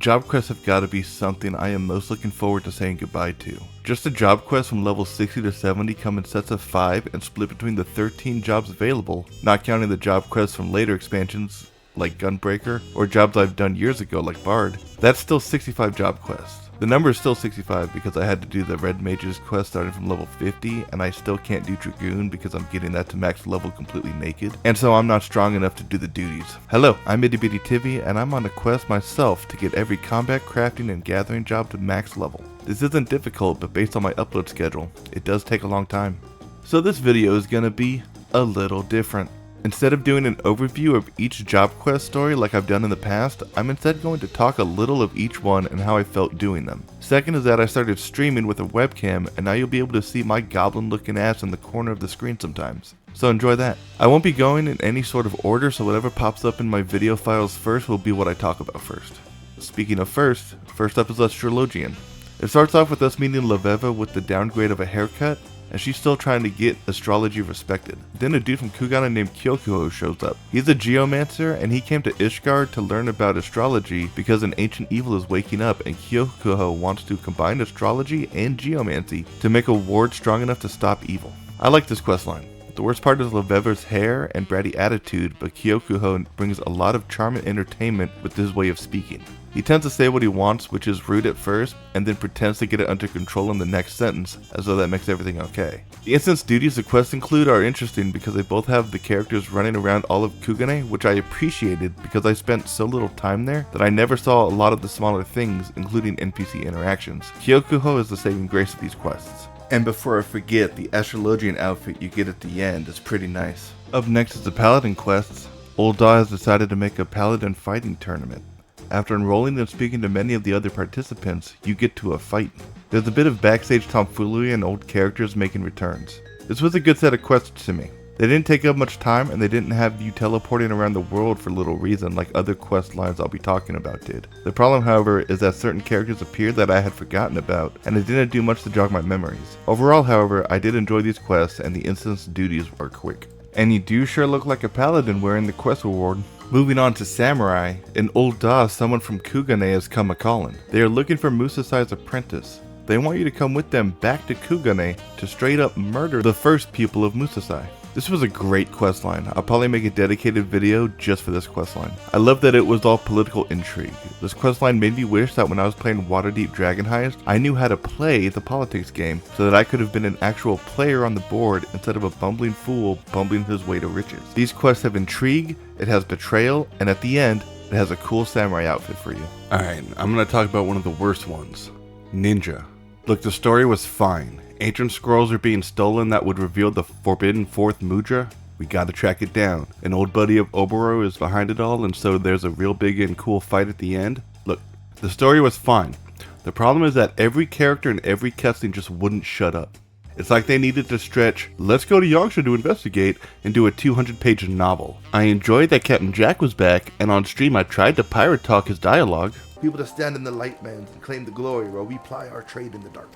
job quests have got to be something I am most looking forward to saying goodbye to. Just the job quests from level 60 to 70 come in sets of 5 and split between the 13 jobs available, not counting the job quests from later expansions like Gunbreaker, or jobs I've done years ago like Bard. That's still 65 job quests. The number is still 65 because I had to do the Red Mage's quest starting from level 50, and I still can't do Dragoon because I'm getting that to max level completely naked, and so I'm not strong enough to do the duties. Hello, I'm Itty Bitty Tivy, and I'm on a quest myself to get every combat, crafting, and gathering job to max level. This isn't difficult, but based on my upload schedule, it does take a long time. So this video is gonna be a little different. Instead of doing an overview of each job quest story like I've done in the past, I'm instead going to talk a little of each one and how I felt doing them. Second is that I started streaming with a webcam, and now you'll be able to see my goblin looking ass in the corner of the screen sometimes. So enjoy that. I won't be going in any sort of order, so whatever pops up in my video files first will be what I talk about first. Speaking of first up is Astrologian. It starts off with us meeting Laveva with the downgrade of a haircut, and she's still trying to get astrology respected. Then a dude from Kugana named Kyokuho shows up. He's a geomancer, and he came to Ishgard to learn about astrology because an ancient evil is waking up, and Kyokuho wants to combine astrology and geomancy to make a ward strong enough to stop evil. I like this questline. The worst part is Laveva's hair and bratty attitude, but Kyokuho brings a lot of charm and entertainment with his way of speaking. He tends to say what he wants, which is rude at first, and then pretends to get it under control in the next sentence, as though that makes everything okay. The instance duties the quests include are interesting because they both have the characters running around all of Kugane, which I appreciated because I spent so little time there that I never saw a lot of the smaller things, including NPC interactions. Kyokuho is the saving grace of these quests. And before I forget, the Astrologian outfit you get at the end is pretty nice. Up next is the Paladin quests. Old Da has decided to make a Paladin fighting tournament. After enrolling and speaking to many of the other participants, you get to a fight. There's a bit of backstage tomfoolery and old characters making returns. This was a good set of quests to me. They didn't take up much time, and they didn't have you teleporting around the world for little reason like other quest lines I'll be talking about did. The problem, however, is that certain characters appeared that I had forgotten about, and it didn't do much to jog my memories. Overall, however, I did enjoy these quests, and the instance duties are quick. And you do sure look like a paladin wearing the quest reward. Moving on to Samurai, in Old Da, someone from Kugane has come a-callin'. They are looking for Musasai's apprentice. They want you to come with them back to Kugane to straight up murder the first pupil of Musasai. This was a great questline. I'll probably make a dedicated video just for this questline. I love that it was all political intrigue. This questline made me wish that when I was playing Waterdeep Dragon Heist, I knew how to play the politics game so that I could have been an actual player on the board instead of a bumbling fool bumbling his way to riches. These quests have intrigue, it has betrayal, and at the end, it has a cool samurai outfit for you. Alright, I'm going to talk about one of the worst ones. Ninja. Look, the story was fine. Ancient scrolls are being stolen that would reveal the forbidden fourth mudra. We gotta track it down. An old buddy of Oboro is behind it all, and so there's a real big and cool fight at the end. Look, the story was fine. The problem is that every character in every cutscene just wouldn't shut up. It's like they needed to stretch, let's go to Yongsha to investigate, and do a 200-page novel. I enjoyed that Captain Jack was back, and on stream I tried to pirate talk his dialogue. People to stand in the light lands and claim the glory while we ply our trade in the dark.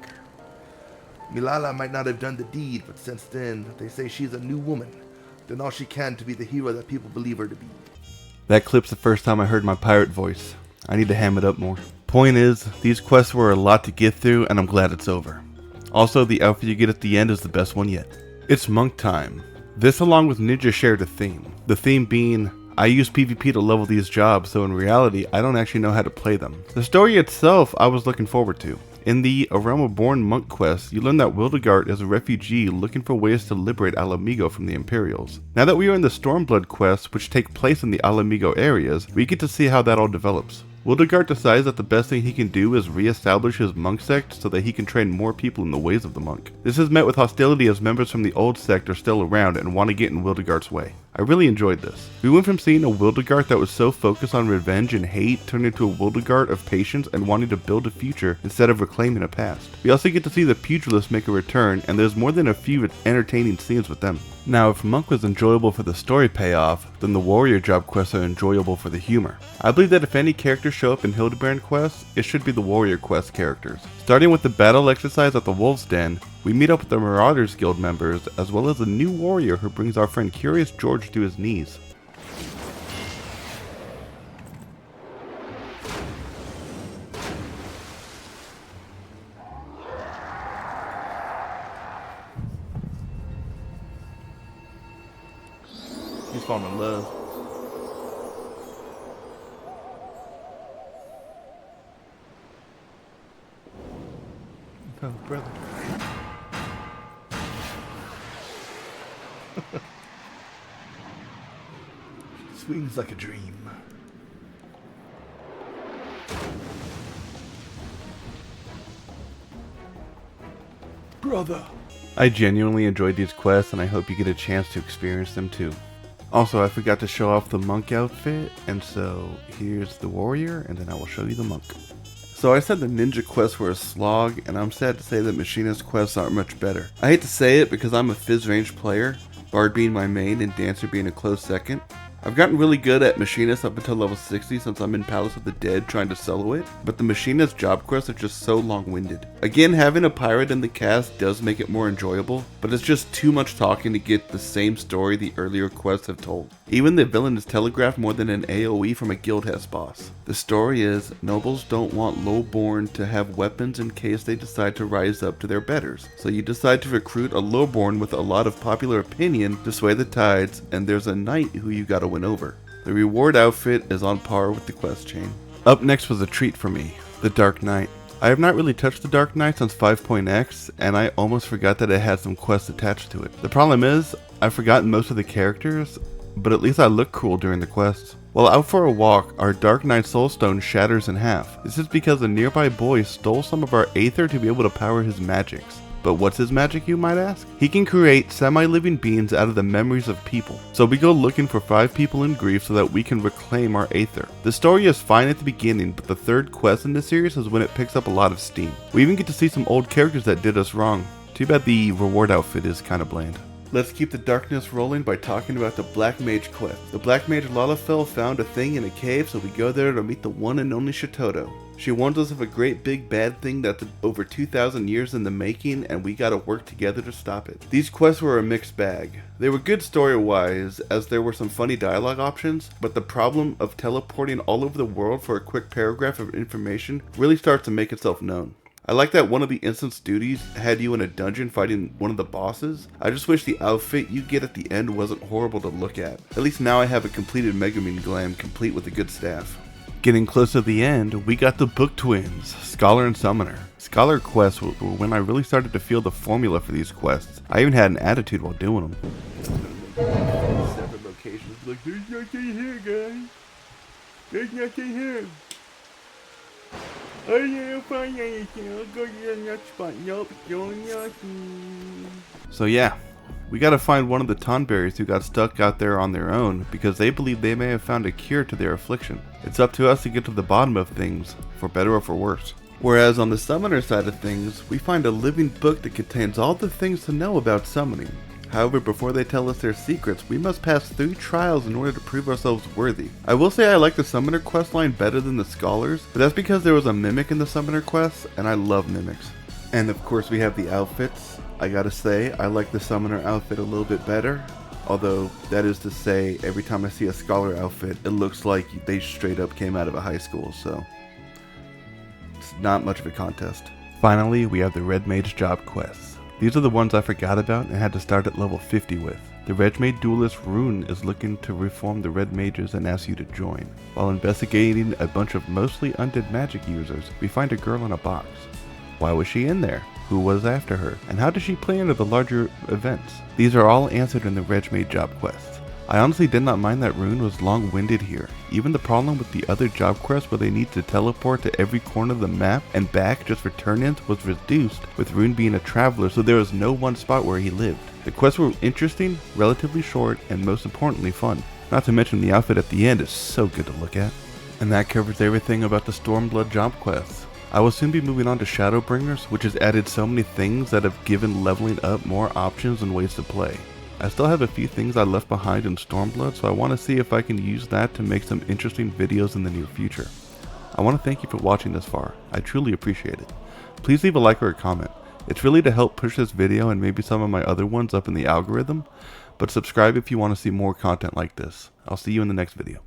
Milala might not have done the deed, but since then, they say she's a new woman, done all she can to be the hero that people believe her to be. That clip's the first time I heard my pirate voice. I need to ham it up more. Point is, these quests were a lot to get through, and I'm glad it's over. Also, the outfit you get at the end is the best one yet. It's monk time. This along with ninja shared a theme. The theme being, I use PvP to level these jobs, so in reality, I don't actually know how to play them. The story itself, I was looking forward to. In the A Realm Reborn monk quest, you learn that Wildegard is a refugee looking for ways to liberate Alamigo from the Imperials. Now that we are in the Stormblood quests, which take place in the Alamigo areas, we get to see how that all develops. Wildegard decides that the best thing he can do is re-establish his monk sect so that he can train more people in the ways of the monk. This is met with hostility as members from the old sect are still around and want to get in Wildegard's way. I really enjoyed this. We went from seeing a Wildegard that was so focused on revenge and hate turned into a Wildegard of patience and wanting to build a future instead of reclaiming a past. We also get to see the pugilists make a return, and there's more than a few entertaining scenes with them. Now, if Monk was enjoyable for the story payoff, then the warrior job quests are enjoyable for the humor. I believe that if any characters show up in Hildebrand quests, it should be the warrior quest characters. Starting with the battle exercise at the Wolf's Den, we meet up with the Marauders Guild members, as well as a new warrior who brings our friend Curious George to his knees. He's falling in love. Oh, brother. Swings like a dream. Brother. I genuinely enjoyed these quests, and I hope you get a chance to experience them too. Also, I forgot to show off the monk outfit, and so here's the warrior, and then I will show you the monk. So I said the ninja quests were a slog, and I'm sad to say that machinist quests aren't much better. I hate to say it because I'm a phys range player, Bard being my main and Dancer being a close second. I've gotten really good at Machinist up until level 60 since I'm in Palace of the Dead trying to solo it, but the Machinist job quests are just so long-winded. Again, having a pirate in the cast does make it more enjoyable, but it's just too much talking to get the same story the earlier quests have told. Even the villain is telegraphed more than an AoE from a Guildhest boss. The story is, nobles don't want lowborn to have weapons in case they decide to rise up to their betters, so you decide to recruit a lowborn with a lot of popular opinion to sway the tides, and there's a knight who you gotta win over. The reward outfit is on par with the quest chain. Up next was a treat for me, the Dark Knight. I have not really touched the Dark Knight since 5.x, and I almost forgot that it had some quests attached to it. The problem is, I've forgotten most of the characters, but at least I look cool during the quests. While out for a walk, our Dark Knight Soulstone shatters in half. This is because a nearby boy stole some of our Aether to be able to power his magics. But what's his magic, you might ask? He can create semi-living beings out of the memories of people. So we go looking for 5 people in grief so that we can reclaim our Aether. The story is fine at the beginning, but the third quest in the series is when it picks up a lot of steam. We even get to see some old characters that did us wrong. Too bad the reward outfit is kinda bland. Let's keep the darkness rolling by talking about the Black Mage quest. The Black Mage Lalafell found a thing in a cave, so we go there to meet the one and only Shitoto. She warns us of a great big bad thing that's over 2,000 years in the making, and we gotta work together to stop it. These quests were a mixed bag. They were good story-wise, as there were some funny dialogue options, but the problem of teleporting all over the world for a quick paragraph of information really starts to make itself known. I like that one of the instance duties had you in a dungeon fighting one of the bosses. I just wish the outfit you get at the end wasn't horrible to look at. At least now I have a completed Megumin Glam complete with a good staff. Getting close to the end, we got the Book Twins, Scholar and Summoner. Scholar quests were when I really started to feel the formula for these quests. I even had an attitude while doing them. Separate locations. Like, there's nothing here, guys. There's nothing here. I didn't find anything. I'll go to the next spot. Nope, doing nothing. So yeah, we gotta find one of the Tonberries who got stuck out there on their own because they believe they may have found a cure to their affliction. It's up to us to get to the bottom of things, for better or for worse. Whereas on the summoner side of things, we find a living book that contains all the things to know about summoning. However, before they tell us their secrets, we must pass 3 trials in order to prove ourselves worthy. I will say I like the Summoner questline better than the Scholars, but that's because there was a Mimic in the Summoner quests, and I love Mimics. And of course we have the outfits. I gotta say, I like the Summoner outfit a little bit better, although that is to say, every time I see a Scholar outfit, it looks like they straight up came out of a high school, so it's not much of a contest. Finally, we have the Red Mage job quests. These are the ones I forgot about and had to start at level 50 with. The Red Mage Duelist Rune is looking to reform the Red Mages and asks you to join. While investigating a bunch of mostly undead magic users, we find a girl in a box. Why was she in there? Who was after her? And how does she play into the larger events? These are all answered in the Red Mage job quests. I honestly did not mind that Rune was long-winded here. Even the problem with the other job quests where they need to teleport to every corner of the map and back just for turn-ins was reduced, with Rune being a traveler, so there was no one spot where he lived. The quests were interesting, relatively short, and most importantly fun. Not to mention the outfit at the end is so good to look at. And that covers everything about the Stormblood job quests. I will soon be moving on to Shadowbringers, which has added so many things that have given leveling up more options and ways to play. I still have a few things I left behind in Stormblood, so I want to see if I can use that to make some interesting videos in the near future. I want to thank you for watching this far. I truly appreciate it. Please leave a like or a comment. It's really to help push this video and maybe some of my other ones up in the algorithm, but subscribe if you want to see more content like this. I'll see you in the next video.